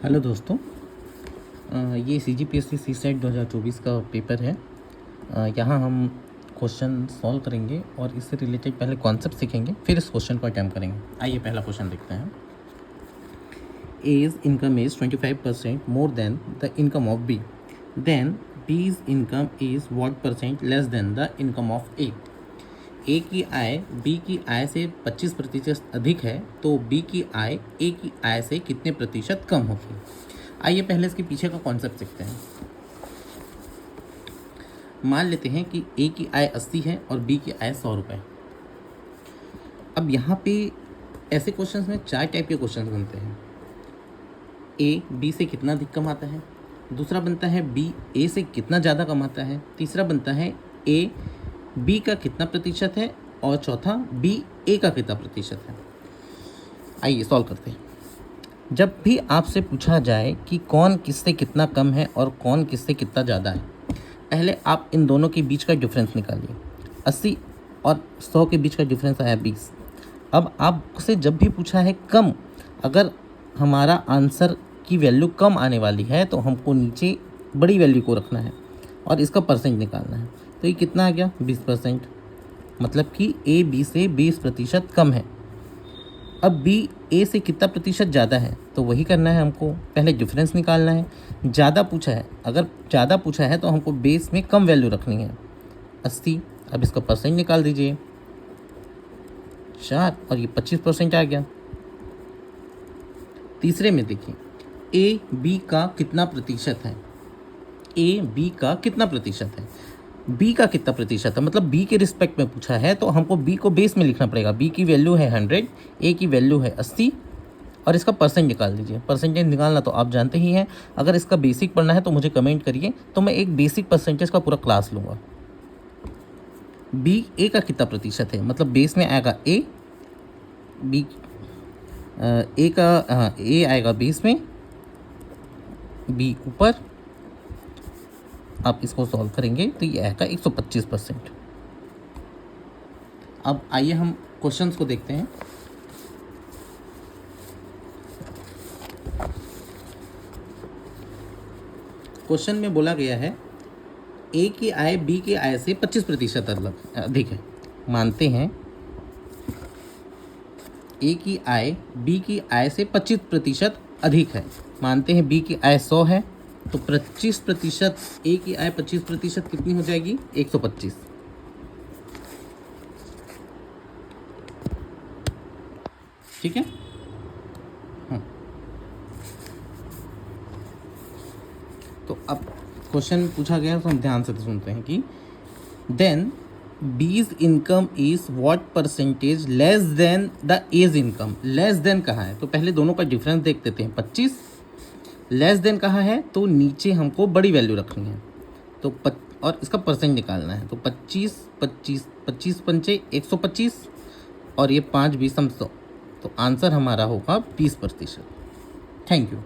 Hello दोस्तों, ये CGPSC सी set 2024 का पेपर है। यहाँ हम क्वेश्चन सॉल्व करेंगे और इससे रिलेटेड पहले कॉन्सेप्ट सीखेंगे, फिर इस क्वेश्चन को अटैम्प्ट करेंगे। आइए पहला क्वेश्चन देखते हैं। A's income is 25% more than the income of B. Then B's income is what percent less than the income of A? ए की आय बी की आय से 25% अधिक है तो बी की आय ए की आय से कितने प्रतिशत कम होगी। आइए पहले इसके पीछे का कॉन्सेप्ट सीखते हैं। मान लेते हैं कि ए की आय 80 है और बी की आय 100 रुपये। अब यहाँ पे ऐसे क्वेश्चंस में 4 टाइप के क्वेश्चंस बनते हैं। ए बी से कितना अधिक कमाता है, दूसरा बनता है बी ए से कितना ज़्यादा कमाता है, तीसरा बनता है ए बी का कितना प्रतिशत है और चौथा बी ए का कितना प्रतिशत है। आइए सॉल्व करते हैं। जब भी आपसे पूछा जाए कि कौन किससे कितना कम है और कौन किससे कितना ज़्यादा है, पहले आप इन दोनों के बीच का डिफरेंस निकालिए। 80 और 100 के बीच का डिफरेंस आया 20। अब आपसे जब भी पूछा है कम, अगर हमारा आंसर की वैल्यू कम आने वाली है तो हमको नीचे बड़ी वैल्यू को रखना है और इसका परसेंट निकालना है। तो ये कितना आ गया 20%, मतलब कि ए बी से 20% कम है। अब बी ए से कितना प्रतिशत ज़्यादा है तो वही करना है हमको, पहले डिफरेंस निकालना है। ज़्यादा पूछा है, अगर ज़्यादा पूछा है तो हमको बेस में कम वैल्यू रखनी है 80। अब इसका परसेंट निकाल दीजिए 4 और ये 25% आ गया। तीसरे में देखिए ए बी का कितना प्रतिशत है, ए बी का कितना प्रतिशत है, बी का कितना प्रतिशत है, मतलब बी के रिस्पेक्ट में पूछा है तो हमको बी को बेस में लिखना पड़ेगा। बी की वैल्यू है 100, ए की वैल्यू है 80 और इसका परसेंट निकाल दीजिए। परसेंटेज निकालना तो आप जानते ही हैं। अगर इसका बेसिक पढ़ना है तो मुझे कमेंट करिए, तो मैं एक बेसिक परसेंटेज का पूरा क्लास लूँगा। बी ए का कितना प्रतिशत है, मतलब बेस में आएगा ए, बी ए का ए आएगा बेस में, बी ऊपर। आप इसको सॉल्व करेंगे तो ये आएगा 125%। अब आइए हम क्वेश्चंस को देखते हैं। क्वेश्चन में बोला गया है ए की आय बी की आय से 25% अधिक है। मानते हैं ए की आय बी की आय से 25% अधिक है। मानते हैं बी की आय 100 है तो 25%, ए की आय 25% कितनी हो जाएगी 125। ठीक है। हाँ, तो अब क्वेश्चन पूछा गया तो हम ध्यान से सुनते हैं कि then B's income is what percentage less than the A's income. Less than कहाँ है तो पहले दोनों का डिफरेंस देख देते हैं। 25 लेस देन कहाँ है तो नीचे हमको बड़ी वैल्यू रखनी है तो और इसका परसेंट निकालना है। तो 25 25 25 पंचे 125 और ये 5 20 100, तो आंसर हमारा होगा 20%। Thank you.